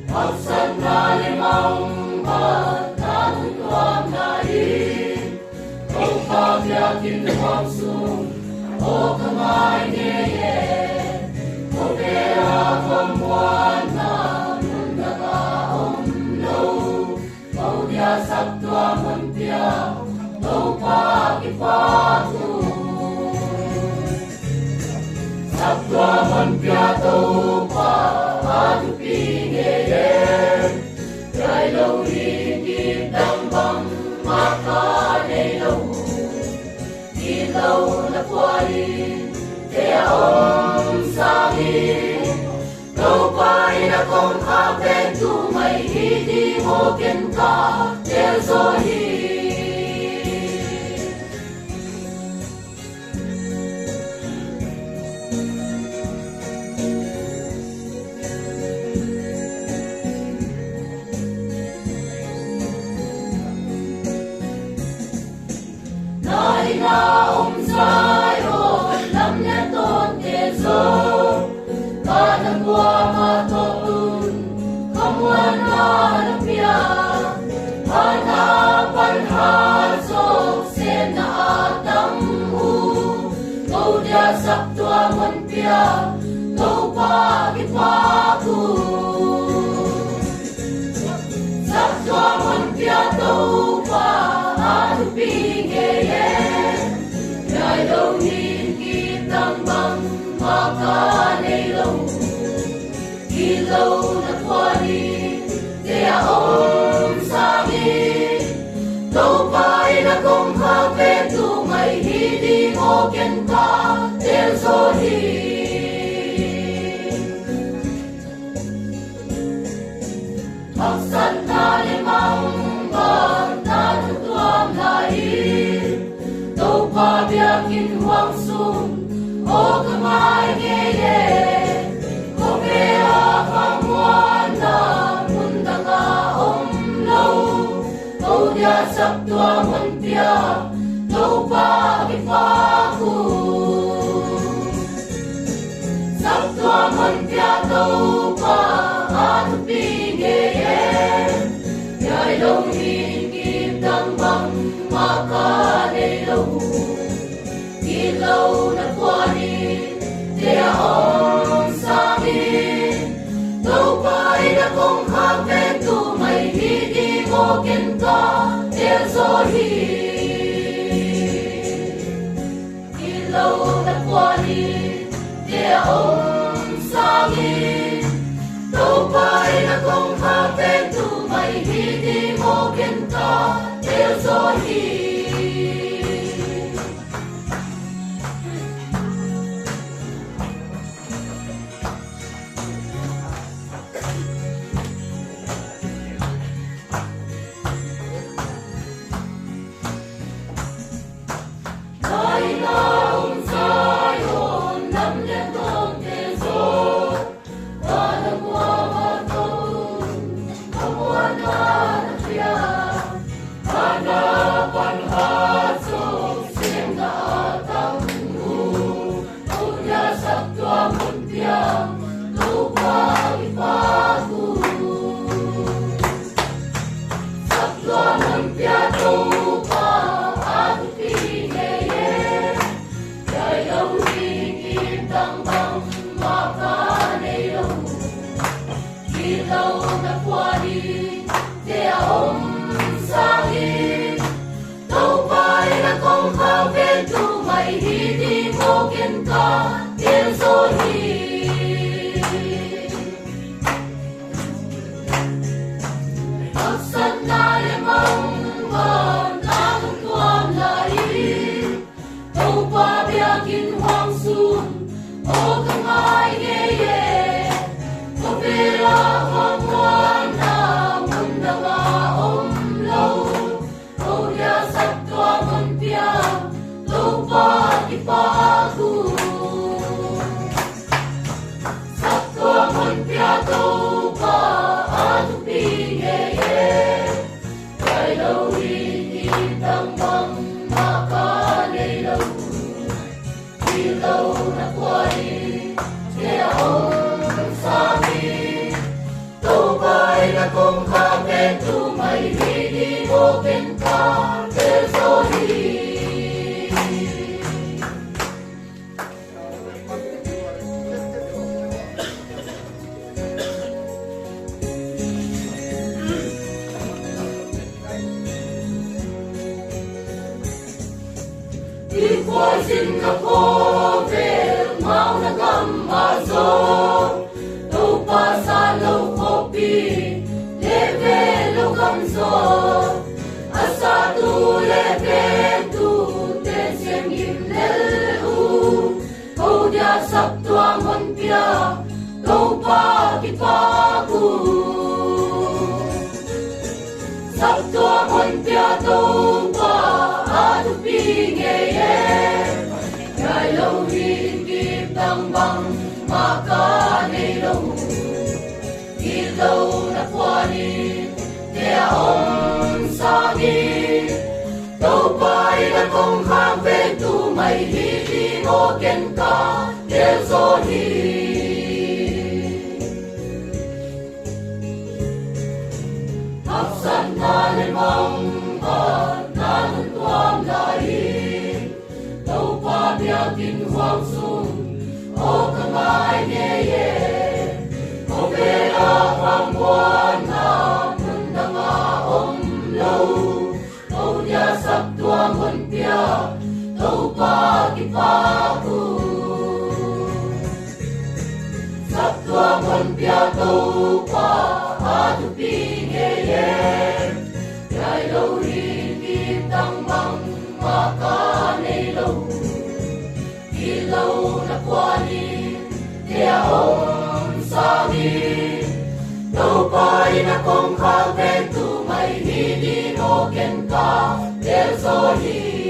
Học sanh limang pagkatutuan lain, upang yakin langsung o kamay niye, o kaya kamuan na mundakaong low, kau dia sabtua muntia, tau pakipatu. Sabtua muntia tau pakipatu pingayen, kay low higit ang bang makanelaw. Ilaw na puwalin, kaya sangin. Kau pa'y akong kapentu, may hindi mo ka, terzohin. Nainaom sa'yo, lam niya ton teso, kanang buwang atotun, kamuan na napya, hanapan hasok, sena atang hu, kau dia sabtua munpya, kau pakipaku. Sabtua munpya kau pa, pingayen, kay lawin kitang bang makanelaw. Ilaw na puwalin, kaya sangin. Kau pa'y akong kapentu, may hindi mo ka, terzohin. Haksan na limang pagkatutuan lain, tau pabiyakin huwag sum, o kamay ngayon, o kaya kamuan na mundakaong low, kau dia sabtua muntia, tau pakipaku. Sabtua muntia tau pingayen, kay lawin kitang bang makanelaw. Ilaw na puwalin, kaya sangin. Kau pa'y akong kapentu, may hindi mo ka, terzohin. Ilaw na puwalin, kaya sangin. Kau pa'y akong kapentu, may hindi mo ka, terzohin. Nainaom sa'yo, nam niya tong teso, kanang buwang atotun, kamuan na napya, hanapan hasok, sena atang hu, kau dia sabtua munpya, kau pakipaku. Sabtua munpya kau pingayen, kay lawin kitang bang makanelaw. Ilaw na puwalin, kaya sangin. Kau pa'y akong kapentu, may hindi mo ka, terzohin. Haksan na limang pagkatutuan lain, kau pabiyakin huwag sum, o kamay ngayon, o pera kamuan na mundakaong low, kau dia sabtua munpya, tau pakipaku. Sabtua munpya tau pingayen, kay lawin kitang bang makanelaw. Ilaw na puwalin, kaya sangin. Kau xin ngập khô về mau na gam mà gió đâu pa sa lâu khô pi để về lâu gam gió asa tu le về tu te xem im le u câu dia sắp tua mon pia đâu pa ki pa ku sắp tua mon pia đâu pa adu pi nghe ngày lâu hin kim tăng bằng mà ca này lâu đi lâu đã qua đi để ông xa đi đâu phải là không khang về tu mày đi ngô kén ca để gió đi thắp sẵn ta lên mong và ta luôn toan lại đâu pa bia kinh hoàng sung ô cơ mai nhẹ nhẹ ô về la hoàng quan na mun đăng a om lâu ô dia sắp tua mun pia đâu pa ki pa ku sắp tua mun pia đâu pa adu pi nhẹ nhẹ ngày lâu rin kim tăng bằng mà ca này lâu đi lâu đã qua đi để ông xa đi đâu phải là không khang về tu mày đi đi nô kén ca để gió đi